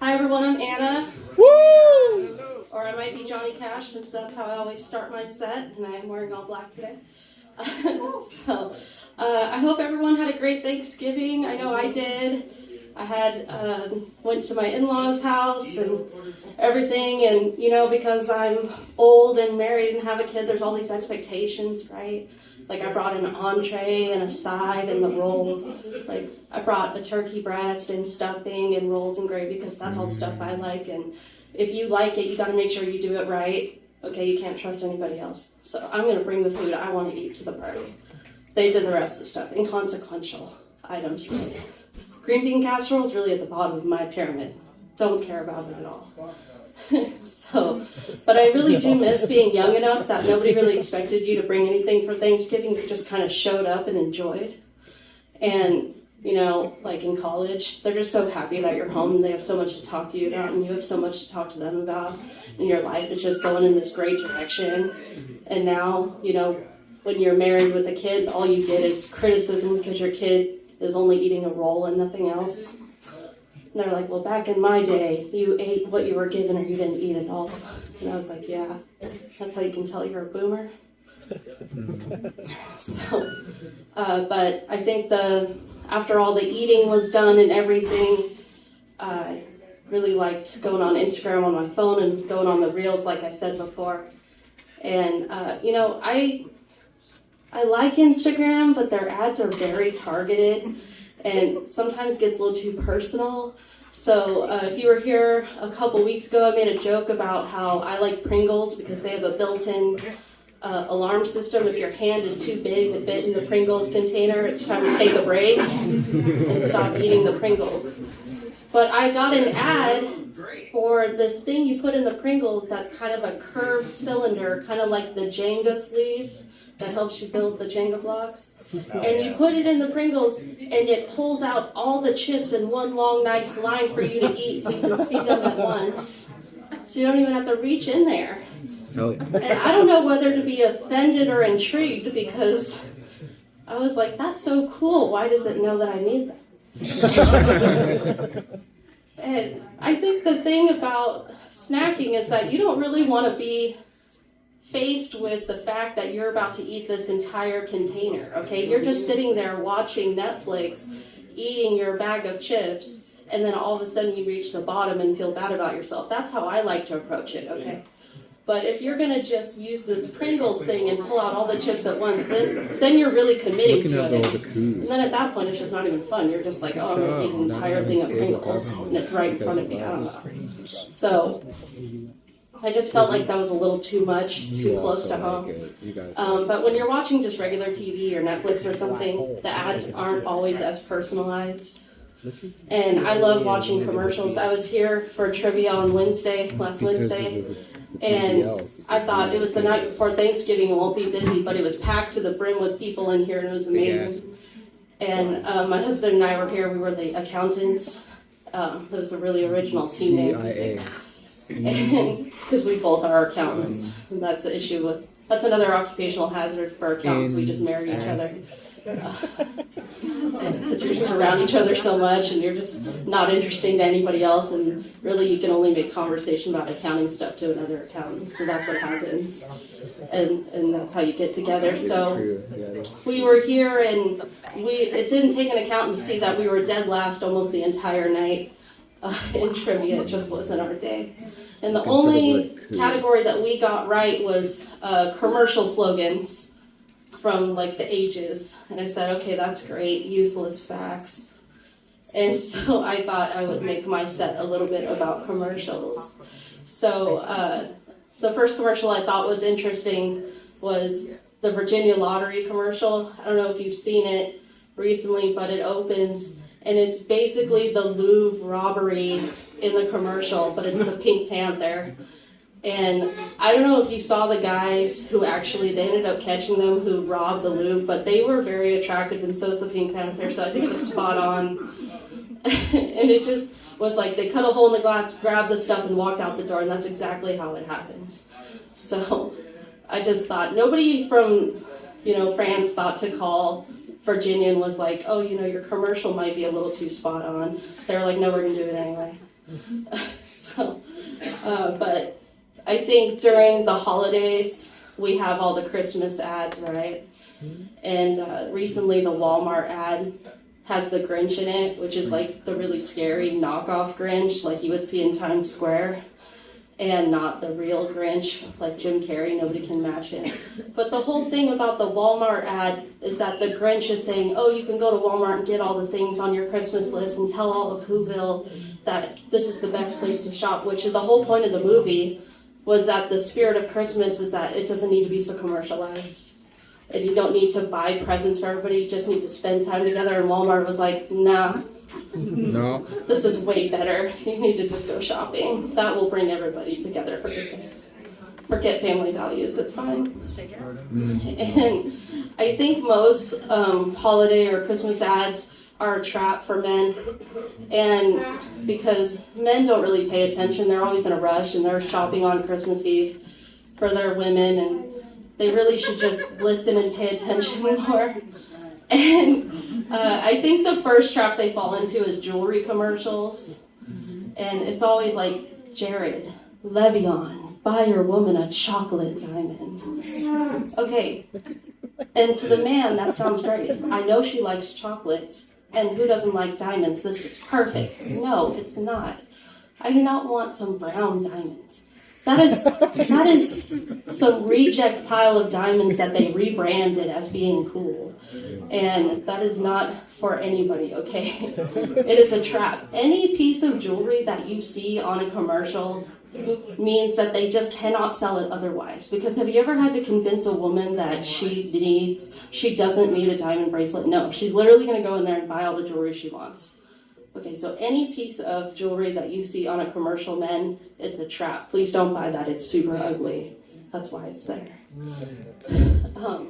Hi everyone, I'm Anna. Woo! Or I might be Johnny Cash, since that's how I always start my set, and I'm wearing all black today. I hope everyone had a great Thanksgiving. I know I did. I went to my in-laws' house and everything, and because I'm old and married and have a kid, there's all these expectations, right? Like I brought an entree and a side and the rolls. Like I brought a turkey breast and stuffing and rolls and gravy because that's all the stuff I like. And if you like it, you got to make sure you do it right. Okay, you can't trust anybody else. So I'm going to bring the food I want to eat to the party. They did the rest of the stuff. Inconsequential items, really. Green bean casserole is really at the bottom of my pyramid. Don't care about it at all. But I really do miss being young enough that nobody really expected you to bring anything for Thanksgiving. You just kind of showed up and enjoyed. And, like in college, they're just so happy that you're home and they have so much to talk to you about and you have so much to talk to them about. And your life is just going in this great direction. And now, when you're married with a kid, all you get is criticism because your kid is only eating a roll and nothing else. And they're like, well, back in my day, you ate what you were given or you didn't eat at all. And I was like, yeah, that's how you can tell you're a boomer. But I think after all the eating was done and everything, I really liked going on Instagram on my phone and going on the reels, like I said before. And, I like Instagram, but their ads are very targeted and sometimes gets a little too personal. So if you were here a couple weeks ago, I made a joke about how I like Pringles because they have a built-in alarm system. If your hand is too big to fit in the Pringles container, it's time to take a break and stop eating the Pringles. But I got an ad for this thing you put in the Pringles that's kind of a curved cylinder, kind of like the Jenga sleeve that helps you build the Jenga blocks. And you put it in the Pringles, and it pulls out all the chips in one long, nice line for you to eat, so you can see them at once. So you don't even have to reach in there. And I don't know whether to be offended or intrigued, because I was like, that's so cool. Why does it know that I need that? And I think the thing about snacking is that you don't really want to be faced with the fact that you're about to eat this entire container, okay? You're just sitting there watching Netflix, eating your bag of chips, and then all of a sudden you reach the bottom and feel bad about yourself. That's how I like to approach it, okay? But if you're going to just use this Pringles thing and pull out all the chips at once, then you're really committing to it. And then at that point, it's just not even fun. You're just like, oh, I'm going to eat an entire thing of Pringles, and it's right in front of me. I don't know. So I just felt like that was a little too much, too close to home. But when you're watching just regular TV or Netflix or something, the ads aren't always as personalized. And I love watching commercials. I was here for trivia on last Wednesday, and I thought it was the night before Thanksgiving, it won't be busy, but it was packed to the brim with people in here, and it was amazing. And my husband and I were here. We were the accountants. It was a really original team name. Because we both are accountants, and that's the issue that's another occupational hazard for accountants. We just marry each other. Because you're just around each other so much, and you're just not interesting to anybody else, and really you can only make conversation about accounting stuff to another accountant, so that's what happens, and that's how you get together. So we were here, and it didn't take an accountant to see that we were dead last almost the entire night in trivia. It just wasn't our day. And the only category that we got right was commercial slogans from like the ages. And I said, okay, that's great, useless facts. And so I thought I would make my set a little bit about commercials. So the first commercial I thought was interesting was the Virginia Lottery commercial. I don't know if you've seen it recently, but it opens and it's basically the Louvre robbery in the commercial, but it's the Pink Panther. And I don't know if you saw the guys who they ended up catching them who robbed the Louvre, but they were very attractive, and so is the Pink Panther, so I think it was spot on. And it just was like they cut a hole in the glass, grabbed the stuff, and walked out the door, and that's exactly how it happened. So I just thought, nobody from, France thought to call Virginia and was like, oh, your commercial might be a little too spot on. They were like, no, we're going to do it anyway. I think during the holidays, we have all the Christmas ads, right? And recently the Walmart ad has the Grinch in it, which is like the really scary knockoff Grinch like you would see in Times Square, and not the real Grinch like Jim Carrey. Nobody can match it. But the whole thing about the Walmart ad is that the Grinch is saying, oh, you can go to Walmart and get all the things on your Christmas list and tell all of Whoville that this is the best place to shop, which is the whole point of the movie, was that the spirit of Christmas is that it doesn't need to be so commercialized. And you don't need to buy presents for everybody, you just need to spend time together. And Walmart was like, nah, No. this is way better. You need to just go shopping. That will bring everybody together. Forget family values, it's fine. And I think most holiday or Christmas ads are a trap for men. And because men don't really pay attention, they're always in a rush and they're shopping on Christmas Eve for their women, and they really should just listen and pay attention more. And I think the first trap they fall into is jewelry commercials. And it's always like, Jared, Le'Veon, buy your woman a chocolate diamond. Okay, and to the man, that sounds great. I know she likes chocolates, and who doesn't like diamonds? This is perfect. No, it's not. I do not want some brown diamond. That is some reject pile of diamonds that they rebranded as being cool. And that is not for anybody, okay? It is a trap. Any piece of jewelry that you see on a commercial means that they just cannot sell it otherwise. Because have you ever had to convince a woman that she doesn't need a diamond bracelet? No, she's literally going to go in there and buy all the jewelry she wants. Okay, so any piece of jewelry that you see on a commercial, men, it's a trap. Please don't buy that. It's super ugly. That's why it's there.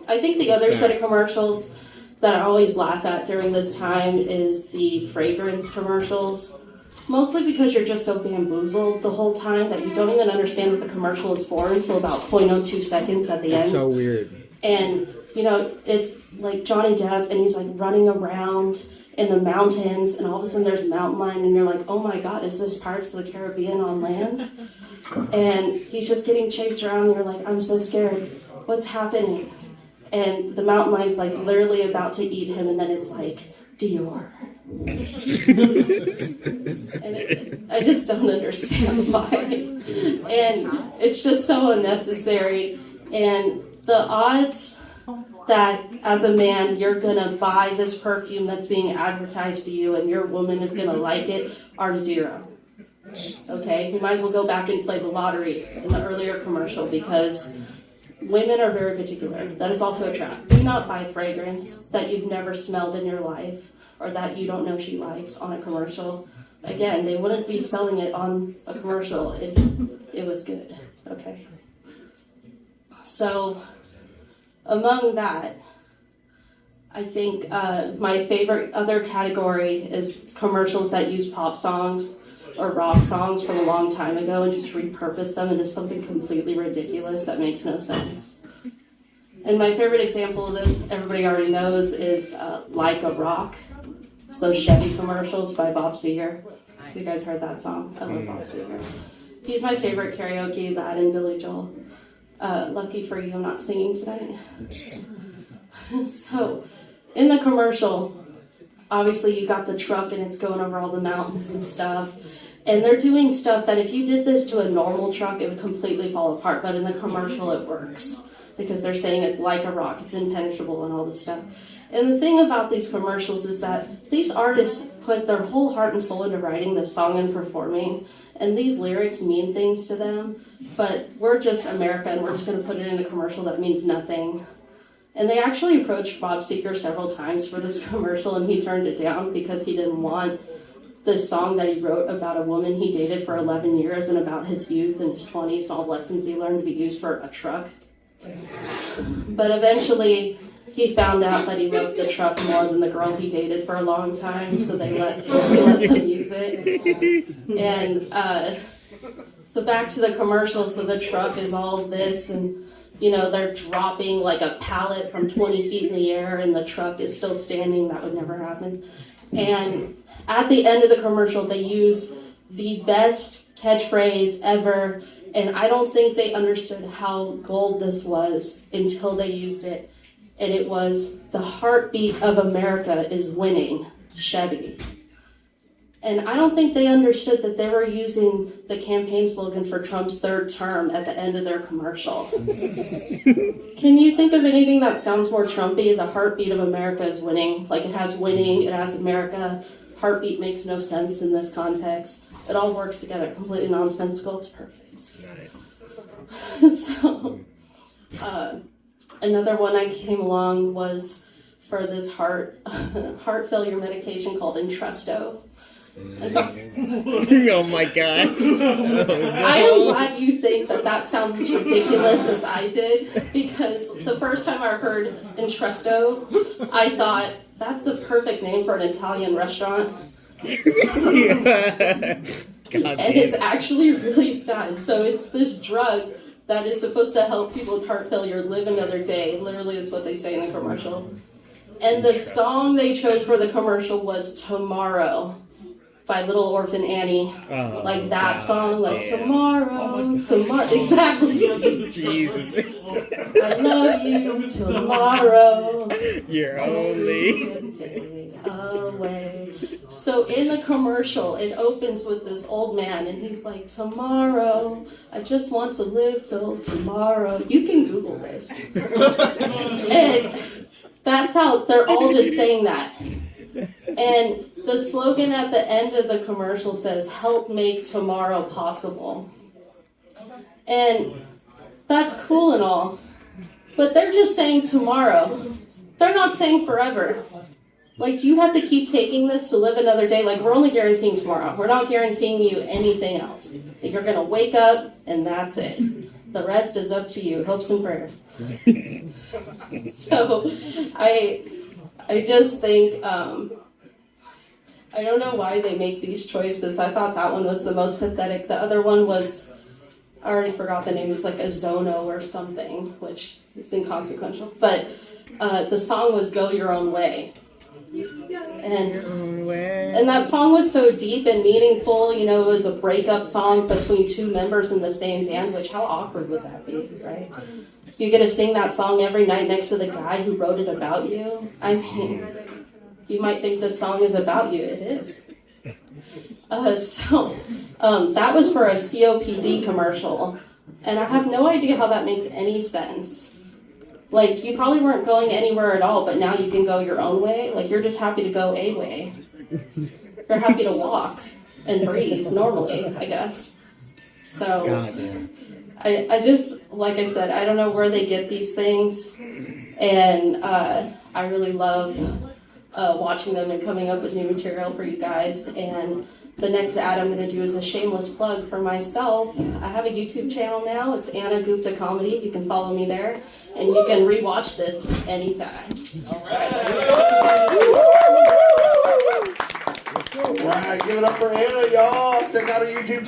I think the other set of commercials that I always laugh at during this time is the fragrance commercials. Mostly because you're just so bamboozled the whole time that you don't even understand what the commercial is for until about 0.02 seconds at the end. It's so weird. And, you know, it's like Johnny Depp, and he's like running around in the mountains, and all of a sudden there's a mountain lion, and you're like, oh my god, is this Pirates of the Caribbean on land? And he's just getting chased around, and you're like, I'm so scared. What's happening? And the mountain lion's like literally about to eat him, and then it's like, Dior. And I just don't understand why. And it's just so unnecessary. And the odds that as a man you're gonna buy this perfume that's being advertised to you and your woman is gonna like it are zero. Okay, you might as well go back and play the lottery in the earlier commercial, because women are very particular. That is also a trap. Do not buy fragrance that you've never smelled in your life or that you don't know she likes on a commercial. Again, they wouldn't be selling it on a commercial if it was good. Okay, so among that, I think my favorite other category is commercials that use pop songs or rock songs from a long time ago and just repurpose them into something completely ridiculous that makes no sense. And my favorite example of this, everybody already knows, is Like a Rock. It's those Chevy commercials by Bob Seger. You guys heard that song? I love Bob Seger. He's my favorite karaoke, that and Billy Joel. Lucky for you, I'm not singing tonight. So, in the commercial, obviously you got the truck and it's going over all the mountains and stuff. And they're doing stuff that if you did this to a normal truck, it would completely fall apart. But in the commercial, it works. Because they're saying it's like a rock, it's impenetrable and all this stuff. And the thing about these commercials is that these artists put their whole heart and soul into writing this song and performing. And these lyrics mean things to them. But we're just America, and we're just going to put it in a commercial that means nothing. And they actually approached Bob Seger several times for this commercial, and he turned it down because he didn't want this song that he wrote about a woman he dated for 11 years and about his youth and his 20s and all the lessons he learned to be used for a truck. But eventually, he found out that he loved the truck more than the girl he dated for a long time, so he let them use it. And so back to the commercial, so the truck is all this, and you know, they're dropping like a pallet from 20 feet in the air and the truck is still standing. That would never happen. And at the end of the commercial, they use the best catchphrase ever And I don't think they understood how gold this was until they used it. And it was, the heartbeat of America is winning, Chevy. And I don't think they understood that they were using the campaign slogan for Trump's third term at the end of their commercial. Can you think of anything that sounds more Trumpy? The heartbeat of America is winning. Like, it has winning, it has America. Heartbeat makes no sense in this context. It all works together, completely nonsensical. It's perfect. Nice. So, another one I came along was for this heart failure medication called Entresto. Oh my god. I am glad you think that sounds as ridiculous as I did, because the first time I heard Entresto, I thought, that's the perfect name for an Italian restaurant. And it's actually really sad. So it's this drug that is supposed to help people with heart failure live another day. Literally, that's what they say in the commercial. And the song they chose for the commercial was Tomorrow by Little Orphan Annie. Oh, like that God, song, like damn. Tomorrow. Exactly. Jesus. I love you tomorrow. You're only a day away. So in the commercial, it opens with this old man, and he's like, tomorrow, I just want to live till tomorrow. You can Google this. And that's how they're all just saying that. And the slogan at the end of the commercial says, help make tomorrow possible. And that's cool and all, but they're just saying tomorrow. They're not saying forever. Like, do you have to keep taking this to live another day? Like, we're only guaranteeing tomorrow. We're not guaranteeing you anything else. Like, you're going to wake up and that's it. The rest is up to you. Hopes and prayers. So, I just think, I don't know why they make these choices. I thought that one was the most pathetic. The other one was, I already forgot the name. It was like a Zono or something, which is inconsequential. But the song was Go Your Own Way. And that song was so deep and meaningful. You know, it was a breakup song between two members in the same band, which how awkward would that be, right? You get to sing that song every night next to the guy who wrote it about you. I mean, you might think this song is about you. It is. That was for a COPD commercial. And I have no idea how that makes any sense. Like, you probably weren't going anywhere at all, but now you can go your own way. Like, you're just happy to go a way. You're happy to walk and breathe normally, I guess. So, I just, like I said, I don't know where they get these things. And I really love watching them and coming up with new material for you guys. And the next ad I'm going to do is a shameless plug for myself. I have a YouTube channel now. It's Anna Gupta Comedy. You can follow me there. And you can rewatch this anytime. All right, give it up for Anna, y'all. Check out her YouTube channel.